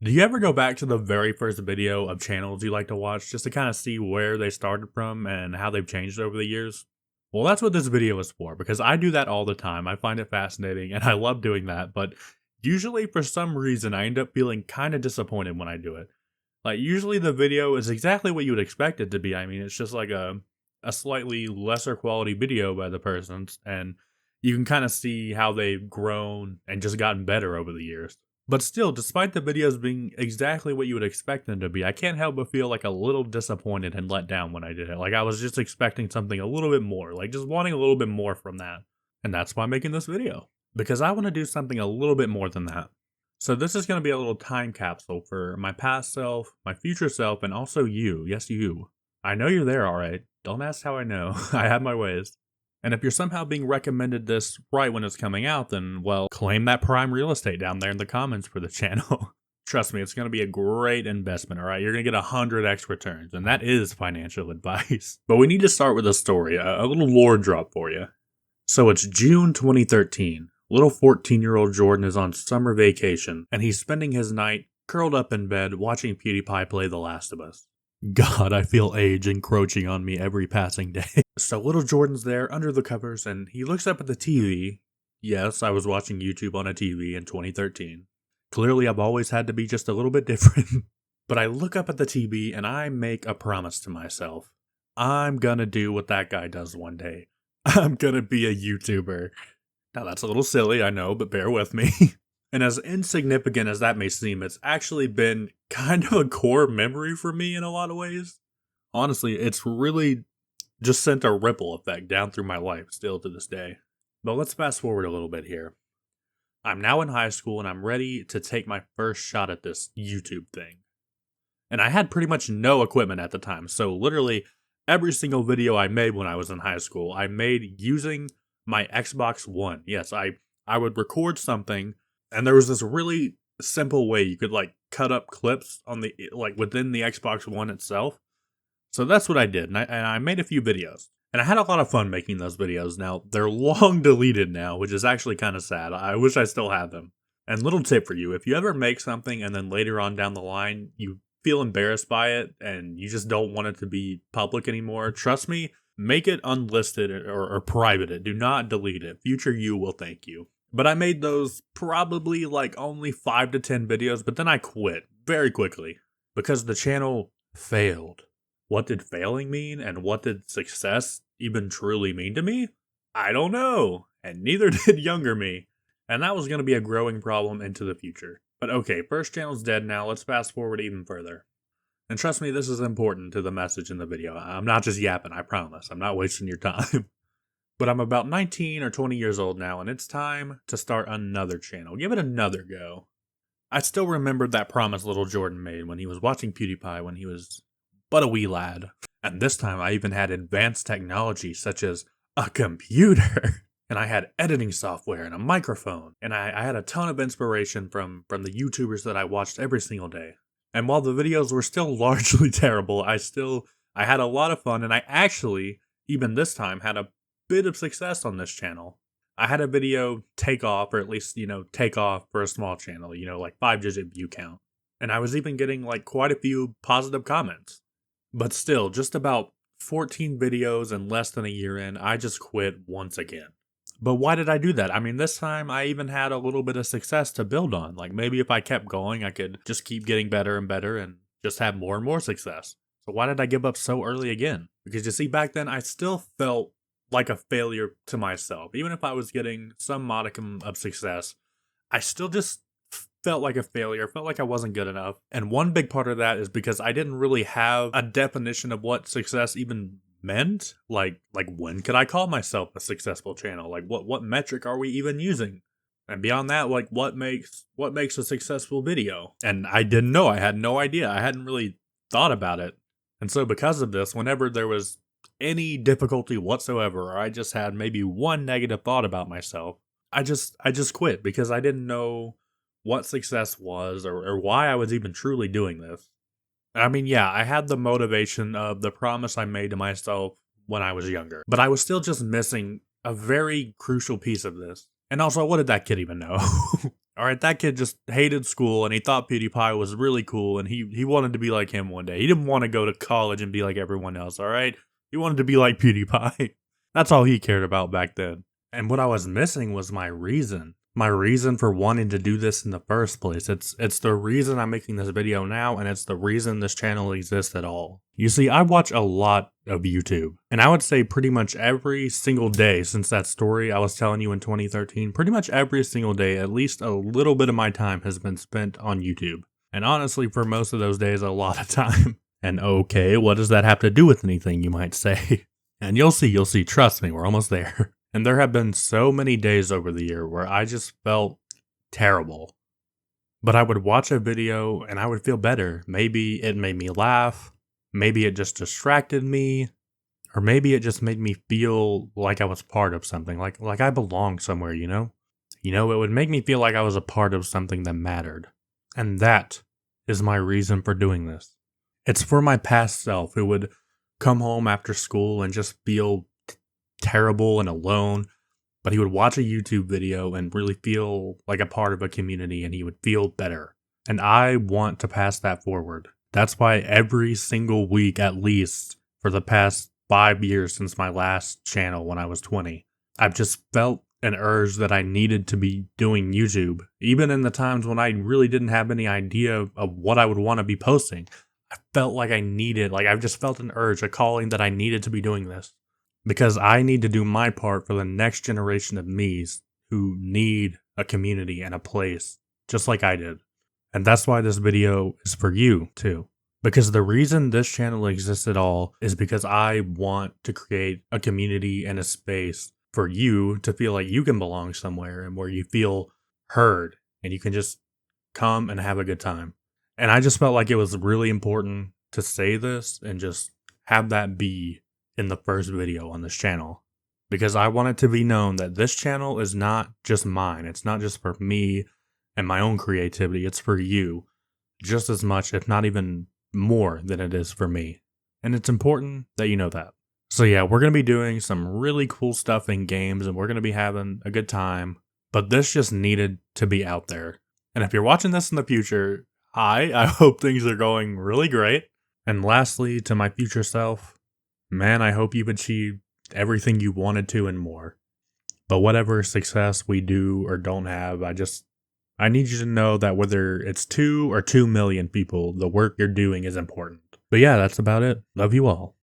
Do you ever go back to the very first video of channels you like to watch just to kind of see where they started from and how they've changed over the years? Well, that's what this video is for because I do that all the time. I find it fascinating and I love doing that, but usually for some reason I end up feeling kind of disappointed when I do it. Like usually the video is exactly what you would expect it to be. I mean, it's just like a slightly lesser quality video by the persons and you can kind of see how they've grown and just gotten better over the years. But still, despite the videos being exactly what you would expect them to be, I can't help but feel like a little disappointed and let down when I did it. Like I was just expecting something a little bit more, like just wanting a little bit more from that. And that's why I'm making this video. Because I want to do something a little bit more than that. So this is going to be a little time capsule for my past self, my future self, and also you. Yes, you. I know you're there, alright. Don't ask how I know. I have my ways. And if you're somehow being recommended this right when it's coming out, then, well, claim that prime real estate down there in the comments for the channel. Trust me, it's going to be a great investment, alright? You're going to get 100x returns, and that is financial advice. But we need to start with a story, a little lore drop for you. So it's June 2013. Little 14-year-old Jordan is on summer vacation, and he's spending his night curled up in bed watching PewDiePie play The Last of Us. God, I feel age encroaching on me every passing day. So little Jordan's there under the covers and he looks up at the TV. Yes, I was watching YouTube on a TV in 2013. Clearly, I've always had to be just a little bit different. But I look up at the TV and I make a promise to myself. I'm gonna do what that guy does one day. I'm gonna be a YouTuber. Now that's a little silly, I know, but bear with me. And as insignificant as that may seem, it's actually been kind of a core memory for me in a lot of ways. Honestly, it's really just sent a ripple effect down through my life still to this day. But let's fast forward a little bit here. I'm now in high school and I'm ready to take my first shot at this YouTube thing. And I had pretty much no equipment at the time, so literally every single video I made when I was in high school, I made using my Xbox One. Yes, I would record something. And there was this really simple way you could like cut up clips on the like within the Xbox One itself. So that's what I did, and I made a few videos. And I had a lot of fun making those videos. Now, they're long deleted now, which is actually kind of sad. I wish I still had them. And little tip for you, if you ever make something and then later on down the line, you feel embarrassed by it and you just don't want it to be public anymore, trust me, make it unlisted or private it. Do not delete it. Future you will thank you. But I made those probably like only 5 to 10 videos, but then I quit very quickly because the channel failed. What did failing mean and what did success even truly mean to me? I don't know, and neither did younger me. And that was going to be a growing problem into the future. But okay, first channel's dead now, let's fast forward even further. And trust me, this is important to the message in the video. I'm not just yapping, I promise. I'm not wasting your time. But I'm about 19 or 20 years old now, and it's time to start another channel. Give it another go. I still remember that promise little Jordan made when he was watching PewDiePie when he was but a wee lad. And this time I even had advanced technology such as a computer. And I had editing software and a microphone. And I had a ton of inspiration from the YouTubers that I watched every single day. And while the videos were still largely terrible, I had a lot of fun, and I actually, even this time, had a bit of success on this channel. I had a video take off, or at least, take off for a small channel, like 5-digit view count. And I was even getting like quite a few positive comments. But still, just about 14 videos and less than a year in, I just quit once again. But why did I do that? I mean, this time I even had a little bit of success to build on. Like maybe if I kept going, I could just keep getting better and better and just have more and more success. So why did I give up so early again? Because you see, back then I still felt like a failure to myself. Even if I was getting some modicum of success, I still just felt like a failure, felt like I wasn't good enough. And one big part of that is because I didn't really have a definition of what success even meant. Like when could I call myself a successful channel? Like what metric are we even using? And beyond that, like what makes a successful video? And I didn't know. I had no idea. I hadn't really thought about it. And so because of this, whenever there was any difficulty whatsoever, or I just had maybe one negative thought about myself, I just quit because I didn't know what success was or why I was even truly doing this. I mean, yeah, I had the motivation of the promise I made to myself when I was younger, but I was still just missing a very crucial piece of this. And also, what did that kid even know? Alright, that kid just hated school and he thought PewDiePie was really cool and he wanted to be like him one day. He didn't want to go to college and be like everyone else, alright? He wanted to be like PewDiePie. That's all he cared about back then. And what I was missing was my reason. My reason for wanting to do this in the first place. It's the reason I'm making this video now, and it's the reason this channel exists at all. You see, I watch a lot of YouTube, and I would say pretty much every single day since that story I was telling you in 2013, pretty much every single day, at least a little bit of my time has been spent on YouTube. And honestly, for most of those days, a lot of time. And okay, what does that have to do with anything, you might say? And you'll see, trust me, we're almost there. And there have been so many days over the year where I just felt terrible. But I would watch a video and I would feel better. Maybe it made me laugh, maybe it just distracted me, or maybe it just made me feel like I was part of something, like I belonged somewhere, you know? You know, it would make me feel like I was a part of something that mattered. And that is my reason for doing this. It's for my past self who would come home after school and just feel terrible and alone, but he would watch a YouTube video and really feel like a part of a community and he would feel better. And I want to pass that forward. That's why every single week, at least for the past 5 years since my last channel when I was 20, I've just felt an urge that I needed to be doing YouTube, even in the times when I really didn't have any idea of what I would want to be posting. I felt like I've just felt an urge, a calling that I needed to be doing this. Because I need to do my part for the next generation of me's who need a community and a place, just like I did. And that's why this video is for you, too. Because the reason this channel exists at all is because I want to create a community and a space for you to feel like you can belong somewhere and where you feel heard and you can just come and have a good time. And I just felt like it was really important to say this and just have that be in the first video on this channel, because I want it to be known that this channel is not just mine. It's not just for me and my own creativity. It's for you just as much, if not even more than it is for me. And it's important that you know that. So yeah, we're going to be doing some really cool stuff in games and we're going to be having a good time, but this just needed to be out there. And if you're watching this in the future, I hope things are going really great. And lastly, to my future self, man, I hope you've achieved everything you wanted to and more. But whatever success we do or don't have, I need you to know that whether it's 2 or 2 million people, the work you're doing is important. But yeah, that's about it. Love you all.